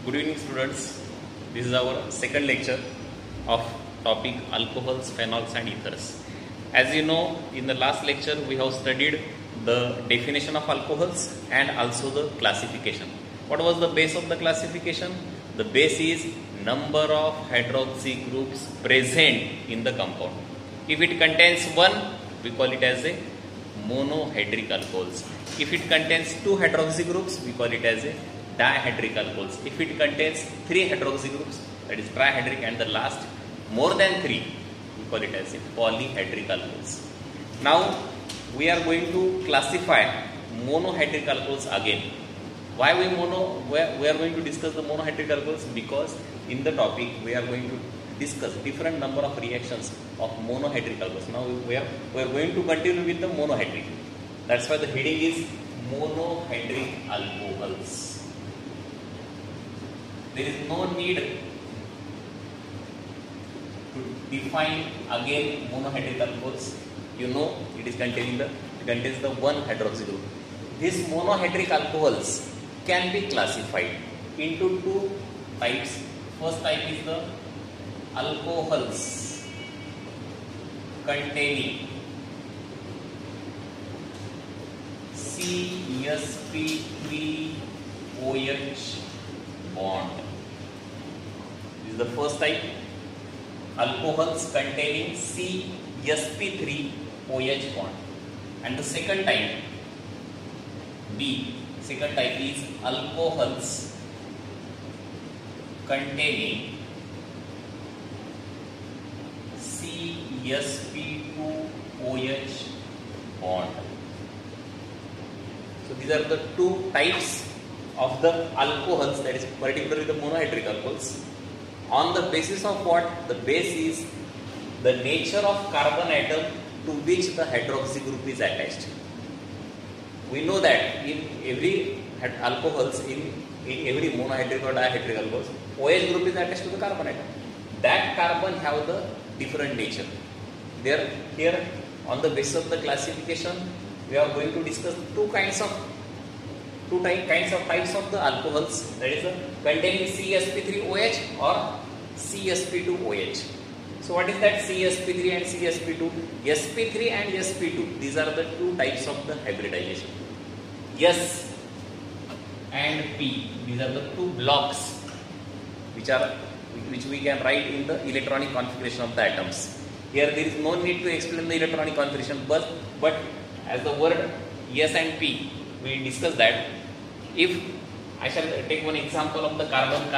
Good evening students, this is our second lecture of topic alcohols, phenols and ethers. As you know, in the last lecture we have studied the definition of alcohols and also the classification. What was the base of the classification? The base is number of hydroxy groups present in the compound. If it contains one, we call it as a monohydric alcohols. If it contains two hydroxy groups, we call it as a dihydric alcohols. If it contains three hydroxy groups, that is trihydric, and the last more than three, we call it as a polyhydric alcohols. Now we are going to classify monohydric alcohols again. Why we are going to discuss the monohydric alcohols? Because in the topic we are going to discuss different number of reactions of monohydric alcohols. Now we are going to continue with the monohydric. That's why the heading is monohydric alcohols. There is no need to define again monohydric alcohols. You know it contains the one hydroxy group. These monohydric alcohols can be classified into two types. First type is the alcohols containing CsP3OH bond. This is the first type, alcohols containing CsP3OH bond. And the second type, second type is alcohols containing CsP2OH bond. So these are the two types of the alcohols, that is particularly the monohydric alcohols. On the basis of what? The base is the nature of carbon atom to which the hydroxy group is attached. We know that in every alcohols, in every monohydric or dihydric alcohols, OH group is attached to the carbon atom. That carbon have the different nature. Here on the basis of the classification, we are going to discuss types of the alcohols, that is containing CsP3OH or CsP2OH. So what is that CsP3 and CsP2? sp3 and sp2, these are the two types of the hybridization. S and P, these are the two blocks which we can write in the electronic configuration of the atoms. Here there is no need to explain the electronic configuration, but as the word S and P, we discuss that. If I shall take one example of the carbon,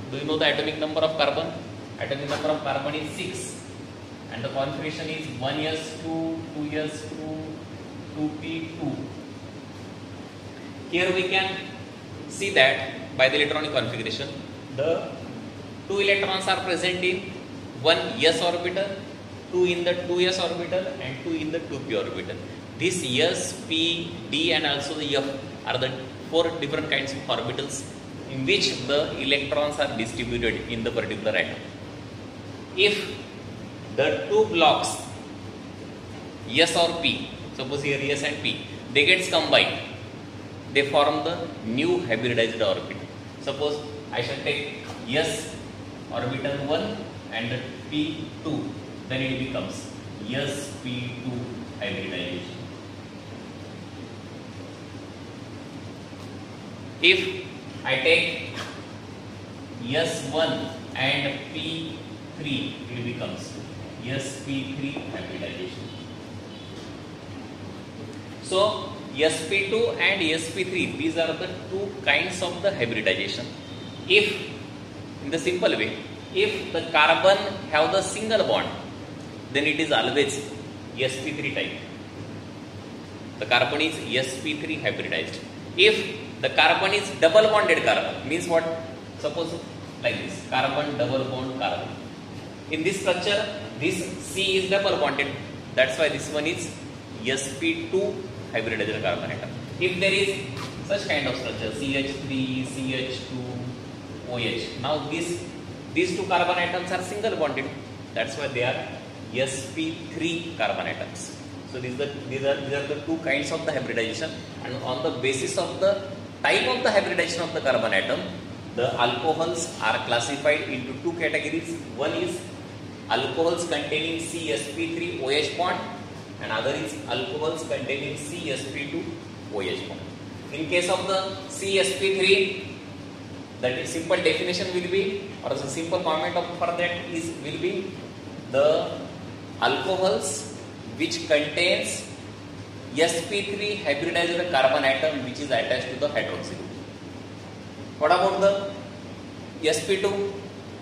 do you know the atomic number of carbon? Atomic number of carbon is 6 and the configuration is 1s2, 2s2, 2p2. Here we can see that by the electronic configuration, the two electrons are present in one s orbital, two in the 2s orbital and two in the 2p orbital. This s, p, d and also the f are the four different kinds of orbitals in which the electrons are distributed in the particular atom. If the two blocks S or P, suppose here S and P, they get combined, they form the new hybridized orbital. Suppose I shall take S orbital 1 and P2, then it becomes sp2 hybridization. If I take S1 and P3, it becomes sp3 hybridization. So sp2 and sp3, these are the two kinds of the hybridization. If, in the simple way, if the carbon have the single bond, then it is always sp3 type. The carbon is sp3 hybridized. If the carbon is double bonded carbon, means what? Suppose like this, carbon double bond carbon. In this structure, this C is double bonded. That's why this one is sp2 hybridized carbon atom. If there is such kind of structure, CH3, CH2, OH. Now these two carbon atoms are single bonded. That's why they are sp3 carbon atoms. So these are the two kinds of the hybridization, and on the basis of the type of the hybridization of the carbon atom, the alcohols are classified into two categories. One is alcohols containing CsP3OH bond and other is alcohols containing CsP2OH bond. In case of the CsP3, that is simple definition will be, or the simple comment for that is will be the alcohols which contains sp3 hybridized carbon atom which is attached to the hydroxy group. What about the sp2?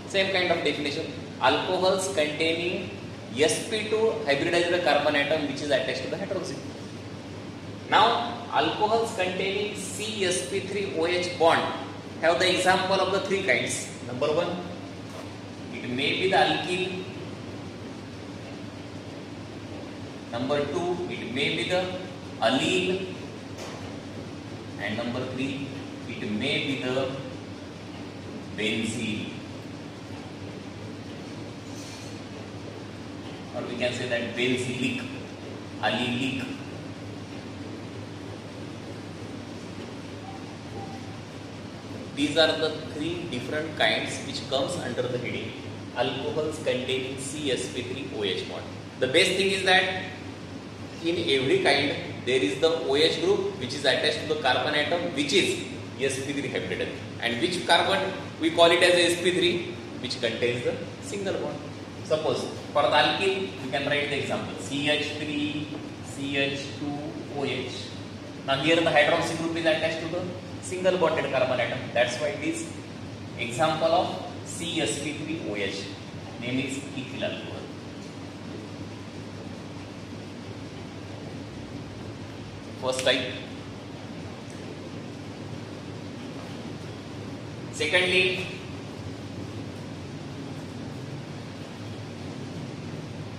Same kind of definition. Alcohols containing sp2 hybridized carbon atom which is attached to the hydroxy group. Now, alcohols containing CsP3OH bond have the example of the three kinds. Number one, it may be the alkyl. Number two, it may be the allyl. And number three, it may be the benzene. Or we can say that benzylic, allylic. These are the three different kinds which comes under the heading alcohols containing CsP3OH bond. The best thing is that in every kind there is the OH group which is attached to the carbon atom which is sp3 hybridized, and which carbon we call it as sp3 which contains the single bond. Suppose for the alkyl you can write the example CH3 CH2OH. Now here the hydroxy group is attached to the single bonded carbon atom. That's why it is example of CsP3OH. Name is ethyl alcohol. First type. Secondly,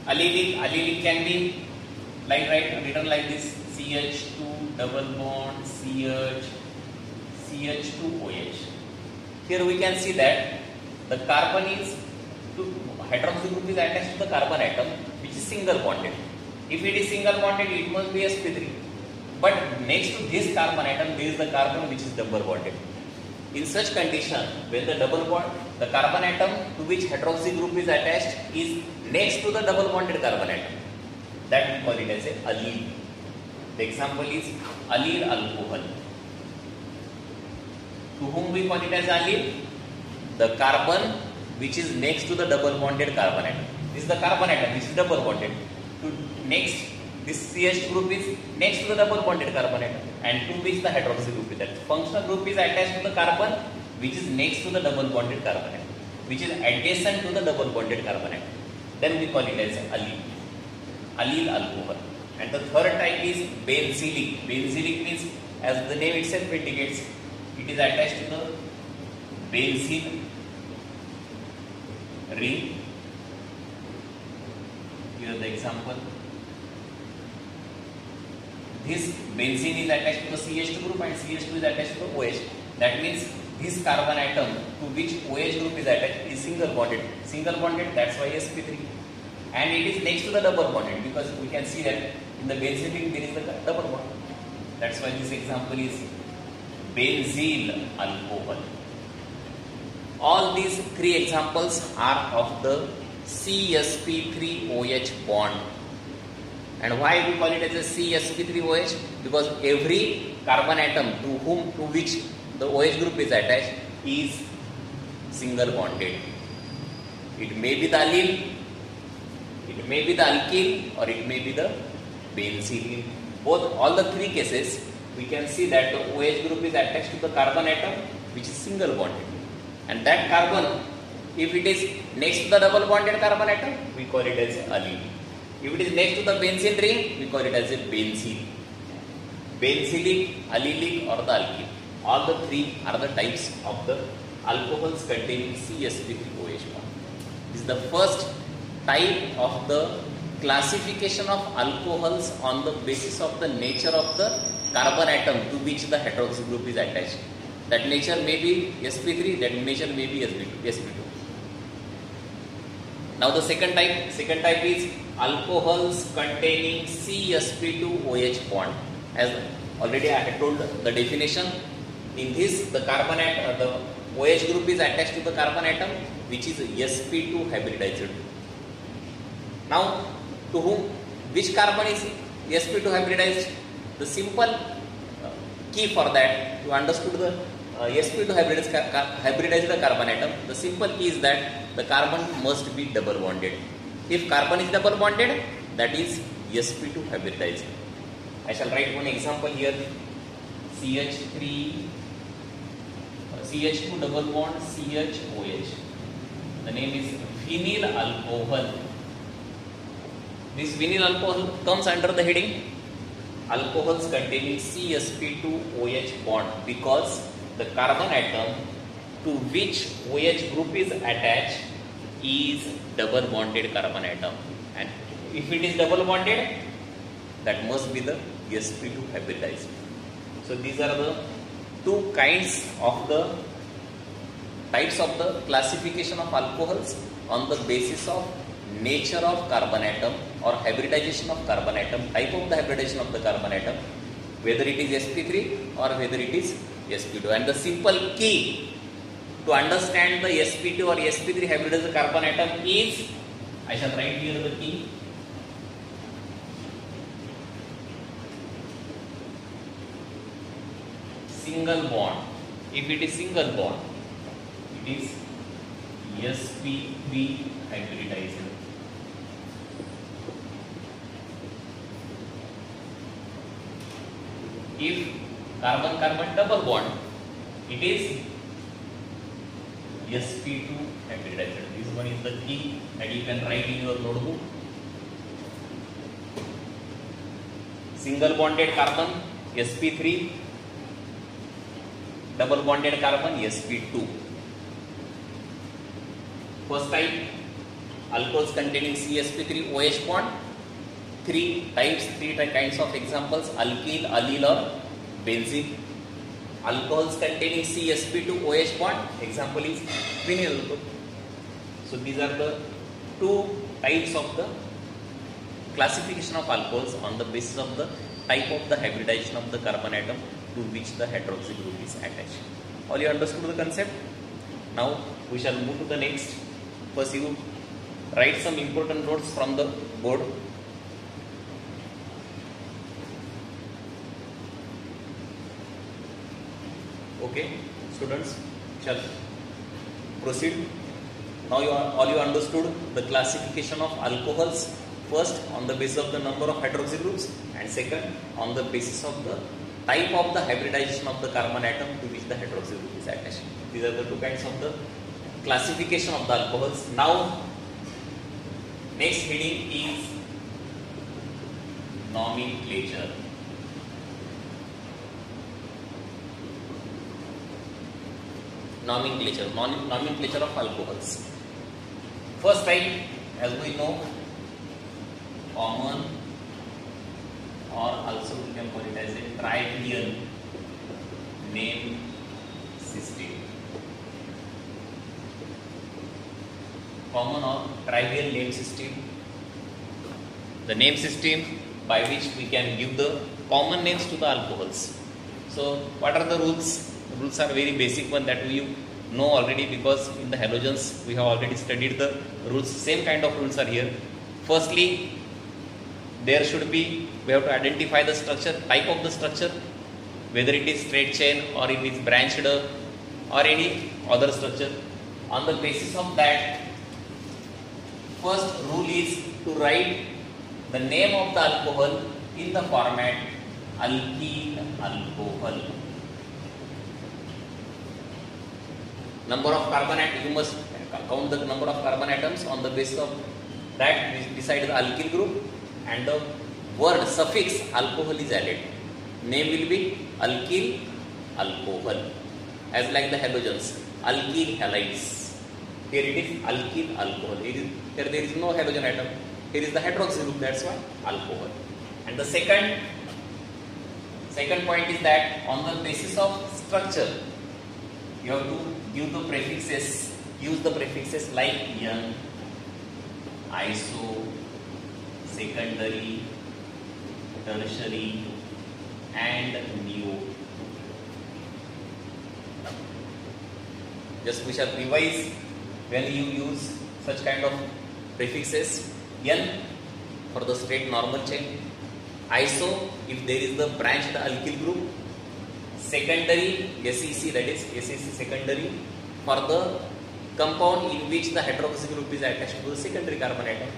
allylic can be written like this: CH2 double bond CH2OH. Here we can see that the carbon is hydroxy group is attached to the carbon atom which is single bonded. If it is single bonded, it must be sp3. But next to this carbon atom, there is the carbon which is double bonded. In such condition, when the the carbon atom to which hydroxy group is attached is next to the double bonded carbon atom, that we call it as a allyl. The example is allyl alcohol. To whom we call it as allyl? The carbon which is next to the double bonded carbon atom. This is the carbon atom which is double bonded. To next, this CH group is next to the double bonded carbon atom, and to which the hydroxy group is attached. Functional group is attached to the carbon which is next to the double bonded carbon atom, which is adjacent to the double bonded carbon atom. Then we call it as allyl alcohol. And the third type is benzylic. Benzylic means, as the name itself indicates, it is attached to the benzene ring. Here the example. This benzene is attached to the CH2 group and CH2 is attached to the OH. That means this carbon atom to which OH group is attached is single bonded. Single bonded, that's why sp3. And it is next to the double bonded because we can see that in the benzene ring there is the double bond. That's why this example is benzyl alcohol. All these three examples are of the CsP3OH bond. And why we call it as a CsP3OH? Because every carbon atom to which the OH group is attached is single bonded. It may be the allyl, it may be the alkyl, or it may be the benzene. All the three cases, we can see that the OH group is attached to the carbon atom which is single bonded. And that carbon, if it is next to the double bonded carbon atom, we call it as allyl. If it is next to the benzene ring, we call it as a benzene. Benzylic, allylic, or the alkyl. All the three are the types of the alcohols containing CsP3OH bond. This is the first type of the classification of alcohols on the basis of the nature of the carbon atom to which the hydroxy group is attached. That nature may be sp3, that nature may be sp2. Now the second type is alcohols containing CsP2OH bond. As already I had told the definition, in this the carbon atom, OH group is attached to the carbon atom which is sp2 hybridized. Now to whom, which carbon is sp2 hybridized? The simple key for that, you understood the sp2 hybridized carbon atom, the simple key is that the carbon must be double bonded. If carbon is double bonded, that is sp2 hybridized. I shall write one example here. CH2 double bond CHOH. The name is vinyl alcohol. This vinyl alcohol comes under the heading alcohols containing CsP2OH bond, because the carbon atom to which OH group is attached is double bonded carbon atom, and if it is double bonded, that must be the sp2 hybridized. So these are the two kinds of the types of the classification of alcohols on the basis of nature of carbon atom or hybridization of carbon atom, type of the hybridization of the carbon atom, whether it is sp3 or whether it is sp2. And the simple key to understand the sp2 or sp3 hybridized carbon atom is, I shall write here the key, single bond. If it is single bond, it is sp3 hybridized. If carbon-carbon double bond, it is sp2 hybridized. This one is the key that you can write in your notebook. Single bonded carbon sp3, double bonded carbon sp2. First type, alcohols containing CsP3OH bond. Three kinds of examples: alkyl, allyl or benzene. Alcohols containing CsP2OH bond, example is vinyl alcohol. So these are the two types of the classification of alcohols on the basis of the type of the hybridization of the carbon atom to which the hydroxy group is attached. All you understood the concept? Now we shall move to the next. First you write some important notes from the board. Okay, students, shall proceed. Now all you understood the classification of alcohols. First on the basis of the number of hydroxy groups, and second on the basis of the type of the hybridization of the carbon atom to which the hydroxy group is attached. These are the two kinds of the classification of the alcohols. Now next heading is nomenclature. Nomenclature of alcohols. First type, as we know, common, or also we can call it as a trivial name system. Common or trivial name system. The name system by which we can give the common names to the alcohols. So what are the rules? The rules are very basic one that we know already, because in the halogens we have already studied the rules. Same kind of rules are here. Firstly, there should be, we have to identify the structure, type of the structure, whether it is straight chain or it is branched or any other structure. On the basis of that, first rule is to write the name of the alcohol in the format alkyl alcohol. Number of carbon atoms, you must count the number of carbon atoms. On the basis of that, we decide the alkyl group, and the word suffix alcohol is added. Name will be alkyl alcohol, as like the halogens, alkyl halides. Here it is alkyl alcohol. Here there is no halogen atom. Here is the hydroxy group, that's why alcohol. And the second point is that on the basis of structure, you have to give the prefixes, use the prefixes like young, iso, secondary, tertiary, and neo. Just we shall revise when you use such kind of prefixes. N for the straight normal chain. Iso if there is the branched alkyl group. Secondary SEC, that is SEC secondary for the compound in which the hydroxy group is attached to the secondary carbon atom.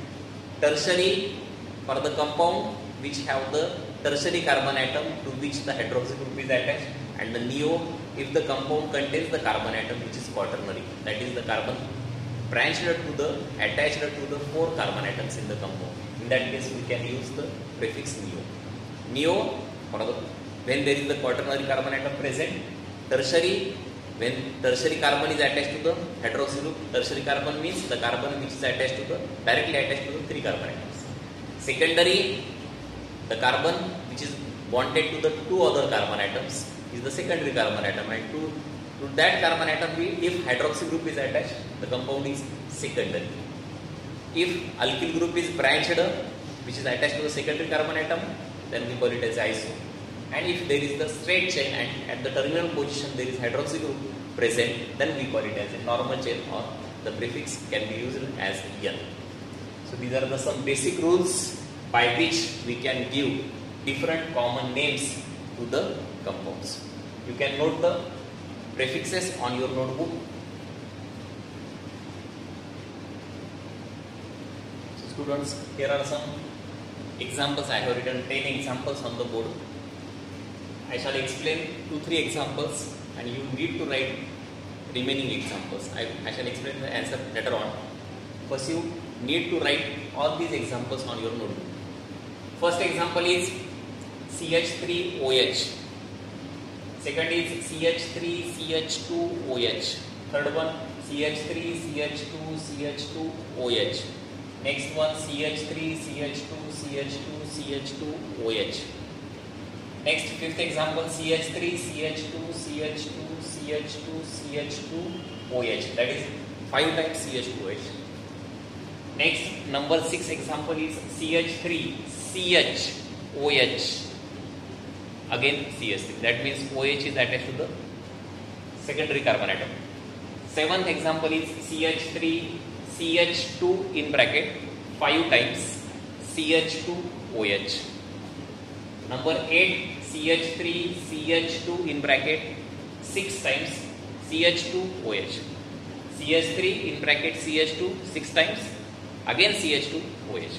Tertiary for the compound which have the tertiary carbon atom to which the hydroxy group is attached, and the neo if the compound contains the carbon atom which is quaternary, that is the carbon branched to the attached to the 4 carbon atoms in the compound. In that case we can use the prefix neo. Neo for the when there is the quaternary carbon atom present. Tertiary when tertiary carbon is attached to the hydroxy group. Tertiary carbon means the carbon which is attached to the directly attached to the 3 carbon atoms. Secondary, the carbon which is bonded to the 2 other carbon atoms is the secondary carbon atom, and to that carbon atom if hydroxy group is attached, the compound is secondary. If alkyl group is branched which is attached to the secondary carbon atom, then we call it as iso. And if there is the straight chain and at the terminal position there is hydroxy group present, then we call it as a normal chain, or the prefix can be used as N. So these are the some basic rules by which we can give different common names to the compounds. You can note the prefixes on your notebook. So students, here are some examples. I have written 10 examples on the board. I shall explain 2-3 examples and you need to write remaining examples. I shall explain the answer later on. First you need to write all these examples on your notebook. First example is CH3OH. Second is CH3CH2OH. Third one CH3CH2CH2OH. Next one CH3CH2CH2CH2OH. Next, fifth example CH3CH2CH2CH2CH2OH. That is 5 times CH2OH. Next, number 6 example is CH3CHOH. Again CH3. That means OH is attached to the secondary carbon atom. Seventh example is CH3CH2 in bracket 5 times CH2OH. Number 8 CH3CH2 in bracket 6 times CH2OH. CH3 in bracket CH2 6 times again CH2OH.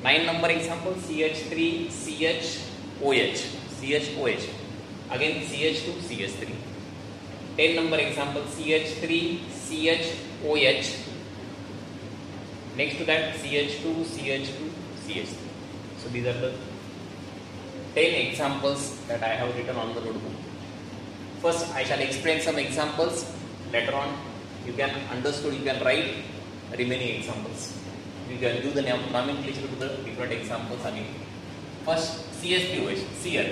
9 number example CH3CHOH. CHOH again CH2 CH3. 10 number example CH3CHOH. Next to that CH2 CH2 CH3. So these are the 10 examples that I have written on the notebook. First I shall explain some examples. Later on you can write remaining examples. You can do the nomenclature to the different examples again. First CH3OH, Cl.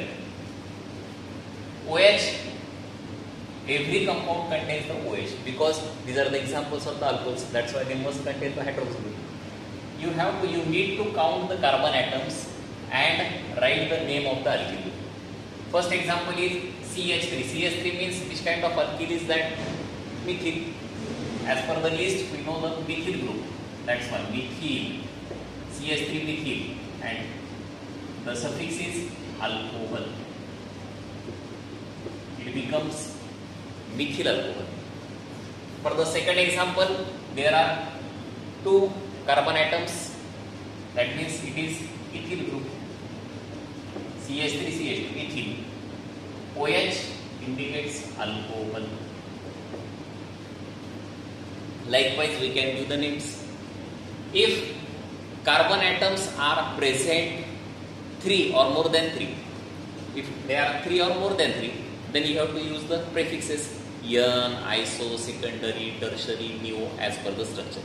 OH, every compound contains the OH because these are the examples of the alcohols. That's why they must contain the hydroxy group. You need to count the carbon atoms and write the name of the alkyl group. First example is CH3. CH3 means which kind of alkyl is that? Methyl. As per the list, we know the methyl group. That's one, methyl. CH3 methyl, and the suffix is alcohol. It becomes methyl alcohol. For the second example, there are 2 carbon atoms. That means it is ethyl group. CH3 CH2 ethyl. OH indicates alcohol. Likewise, we can do the names. If carbon atoms are present 3 or more than 3, if they are 3 or more than 3, then you have to use the prefixes N, iso, secondary, tertiary, neo as per the structure.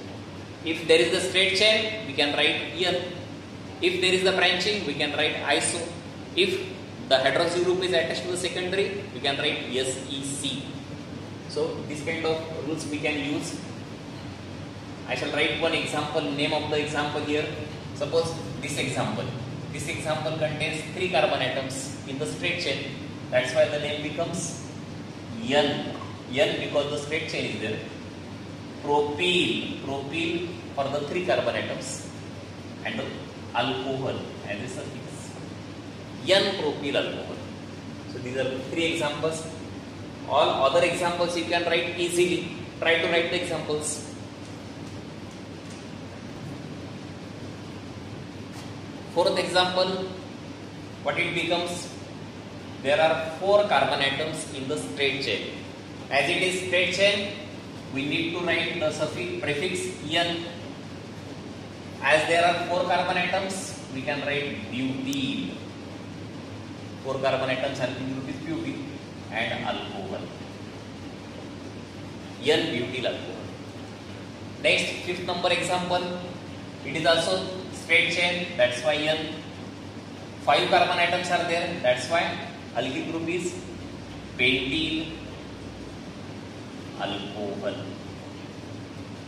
If there is the straight chain, we can write N. If there is the branching, we can write iso. If the hydroxy group is attached to the secondary, we can write SEC. So this kind of rules we can use. I shall write one example, name of the example here. Suppose this example. This example contains 3 carbon atoms in the straight chain. That's why the name becomes N. N because the straight chain is there. Propyl for the 3 carbon atoms, and alcohol as a suffix. N-propyl alcohol. So these are 3 examples. All other examples you can write easily. Try to write the examples. Fourth example, what it becomes? There are 4 carbon atoms in the straight chain. As it is straight chain, we need to write the suffix prefix N. As there are 4 carbon atoms, we can write butyl. 4 carbon atoms alkyl group is butyl and alcohol. N-butyl alcohol. Next, 5th number example. It is also straight chain, that's why N. 5 carbon atoms are there, that's why alkyl group is pentyl alcohol.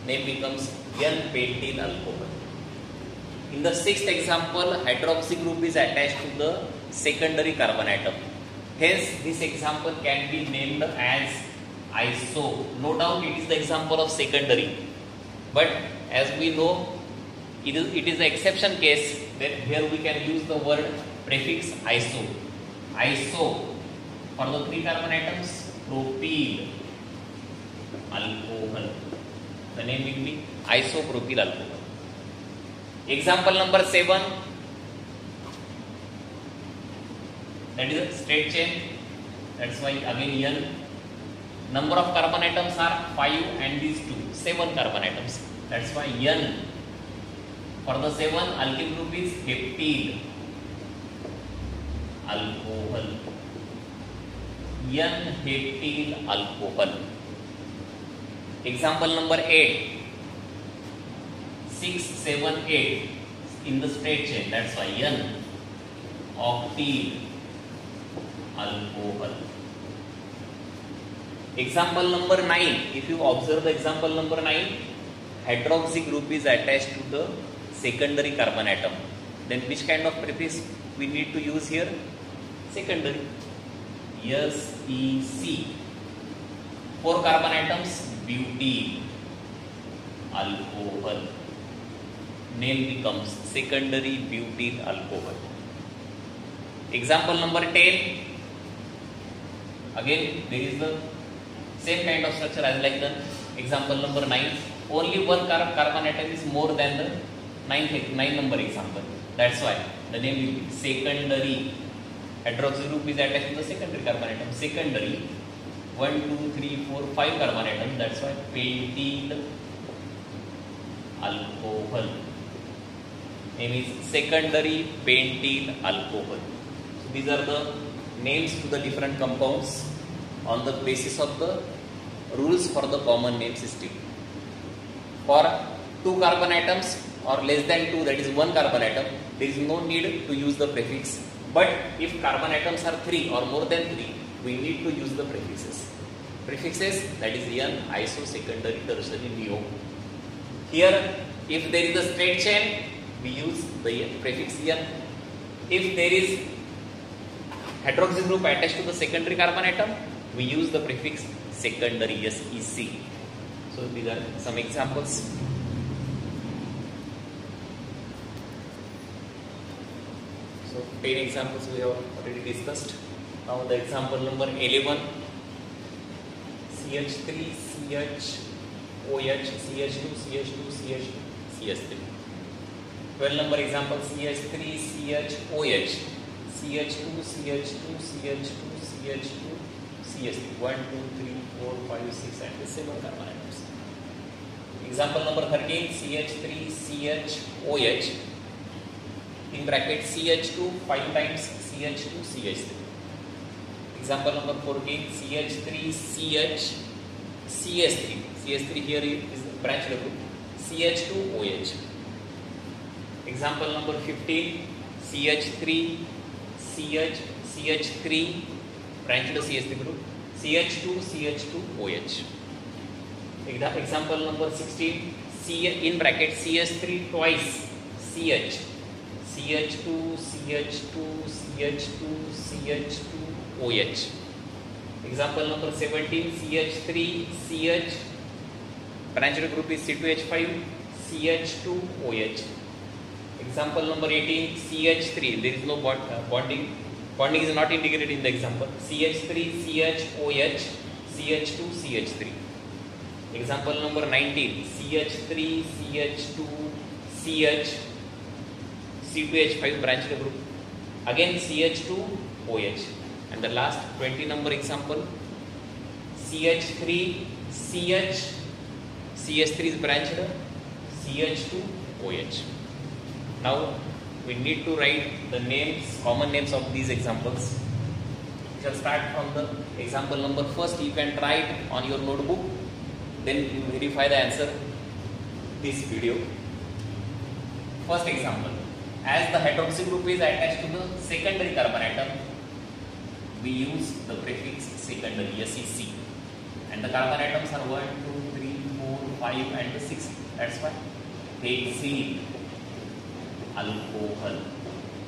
Name becomes N-pentyl alcohol. In the 6th example, hydroxy group is attached to the secondary carbon atom. Hence, this example can be named as iso. No doubt it is the example of secondary. But as we know, it is the exception case that here we can use the word prefix iso. Iso for the 3 carbon atoms, propyl alcohol. The name will be isopropyl alcohol. Example number 7. That is a straight chain. That's why again N. Number of carbon atoms are 5 and these 2. 7 carbon atoms. That's why N. For the 7, alkyl group is heptyl alcohol. N-heptyl alcohol. Example number 8. 6, 7, 8 in the straight chain. That's why N. Octyl alcohol. Example number 9. If you observe the example number 9, hydroxy group is attached to the secondary carbon atom. Then which kind of prefix we need to use here? Secondary. SEC. 4 carbon atoms, butyl alcohol. Name becomes secondary butyl alcohol. Example number 10. Again, there is the same kind of structure as like the example number 9. Only 1 carbon atom is more than the 9 number example. That's why the name will be secondary. Hydroxy group is attached to the secondary carbon atom. Secondary. 1, 2, 3, 4, 5 carbon atoms. That's why pentyl alcohol. Name is secondary pentyl alcohol. So these are the names to the different compounds on the basis of the rules for the common name system. For 2 carbon atoms or less than 2, that is 1 carbon atom, there is no need to use the prefix. But if carbon atoms are 3 or more than 3, we need to use the prefixes. Prefixes, that is N, iso, secondary, tertiary, neo. Here, if there is a straight chain, we use the prefix N. If there is hydroxy group attached to the secondary carbon atom, we use the prefix secondary, SEC. So these are some examples. So 10 examples we have already discussed. Now the example number 11. CH3, CH, OH, CH2, CH2, CH2, CH3. 12 number example, CH3, CH, OH, CH2, CH2, CH2, CH2, CH3. 1, 2, 3, 4, 5, 6 and 7 carbon atoms. Example number 13, CH3, CH, OH, in bracket CH2, 5 times CH2, CH3. Example number 14, CH3, CH, CS3. CS3 here is branch group. CH2, OH. Example number 15, CH3, CH, CH3, branch to CS3 group. CH2, CH2, OH. Example number 16, in bracket CH3 twice, CH, CH2, CH2, CH2, CH2, OH. Example number 17, CH3CH, branched group is C2H5, CH2OH. Example number 18, CH3, there is no bonding is not indicated in the example. CH3CHOH, CH2CH3. Example number 19, CH3CH2CH, C2H5 branched group, again CH2OH. And the last 20 number example, CH3CH, CH3 is branched, CH2OH. Now we need to write the names, common names of these examples. We shall start from the example number first. You can try it on your notebook, then you verify the answer this video. First example, as the hydroxy group is attached to the secondary carbon atom, we use the prefix secondary, SEC, and the carbon atoms are 1, 2, 3, 4, 5 and 6. That's why hexene alcohol.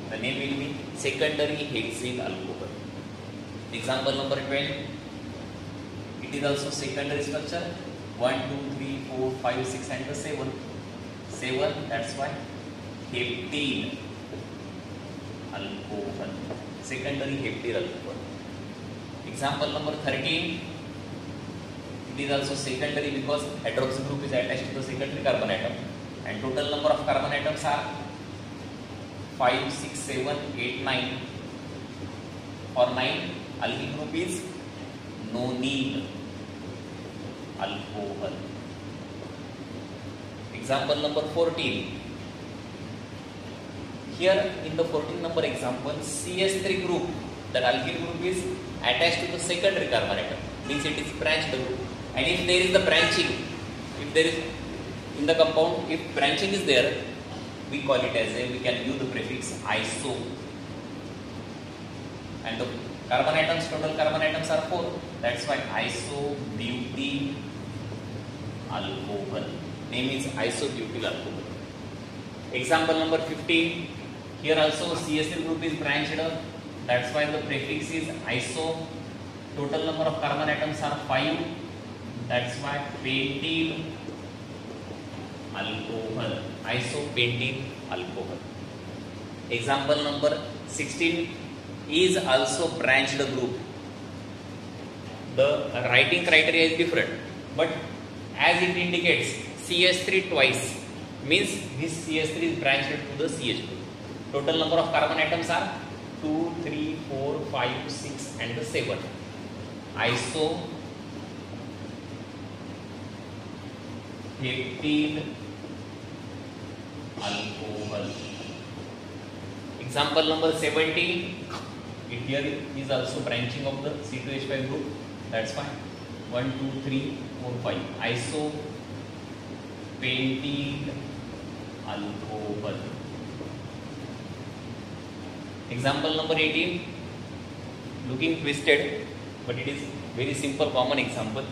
The name will be secondary hexene alcohol. Example number 12. It is also secondary structure, 1, 2, 3, 4, 5, 6 and 7. 7, that's why heptene alcohol, secondary heptene alcohol. Example number 13. It is also secondary because hydroxy group is attached to the secondary carbon atom, and total number of carbon atoms are 5, 6, 7, 8, 9. For 9, alkyl group is nonene alcohol. Example number 14. Here in the 14 number example, CH3 group, that alkyl group is attached to the secondary carbon atom, means it is branched group. And if there is the branching, if there is in the compound, if branching is there, we call it as we can use the prefix iso. And the carbon atoms, total carbon atoms are 4. That's why isobutyl alcohol. Name is isobutyl alcohol. Example number 15. Here also CH3 group is branched. That's why the prefix is iso. Total number of carbon atoms are 5. That's why pentyl alcohol, isopentyl alcohol. Example number 16 is also branched group. The writing criteria is different, but as it indicates CH3 twice, means this CH3 is branched to the CH group. Total number of carbon atoms are 2, 3, 4, 5, 6 and 7. Isoheptyl alcohol. Example number 17. It here is also branching of the C2H5 group. That's fine. 1, 2, 3, 4, 5. Isopentyl alcohol. Example number 18. Looking twisted, but it is very simple common example.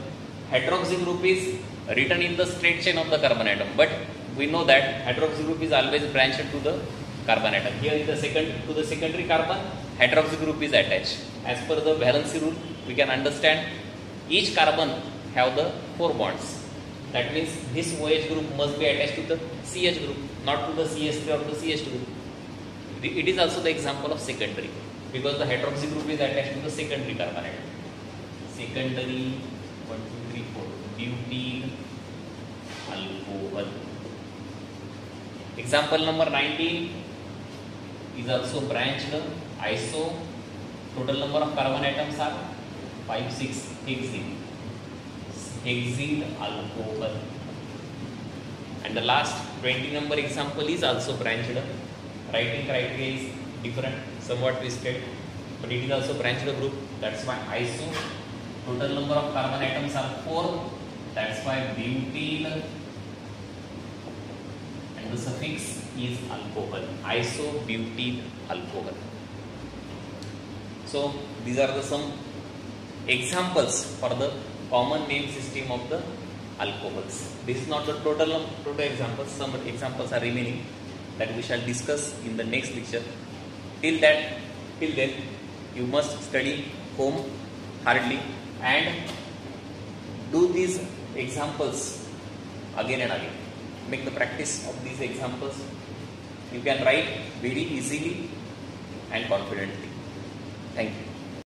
Hydroxy group is written in the straight chain of the carbon atom, but we know that hydroxy group is always branched to the carbon atom. Here is the secondary carbon, hydroxy group is attached. As per the valency rule, we can understand each carbon have the 4 bonds. That means this OH group must be attached to the CH group, not to the CH3 or the CH2 group. It is also the example of secondary, because the hydroxy group is attached to the secondary carbon atom. Secondary 1, 2, 3, 4 butyl alcohol. Example number 19 is also branched iso. Total number of carbon atoms are 5, 6. Hexene alcohol. And the last 20 number example is also branched. Writing criteria is different, somewhat twisted, but it is also branched group. That's why iso. Total number of carbon atoms are 4. That's why butyl, and the suffix is alcohol. Isobutyl alcohol. So these are the some examples for the common name system of the alcohols. This is not the total examples. Some examples are remaining that we shall discuss in the next lecture. Till then, you must study home hardly, and do these examples again and again. Make the practice of these examples. You can write very easily and confidently. Thank you.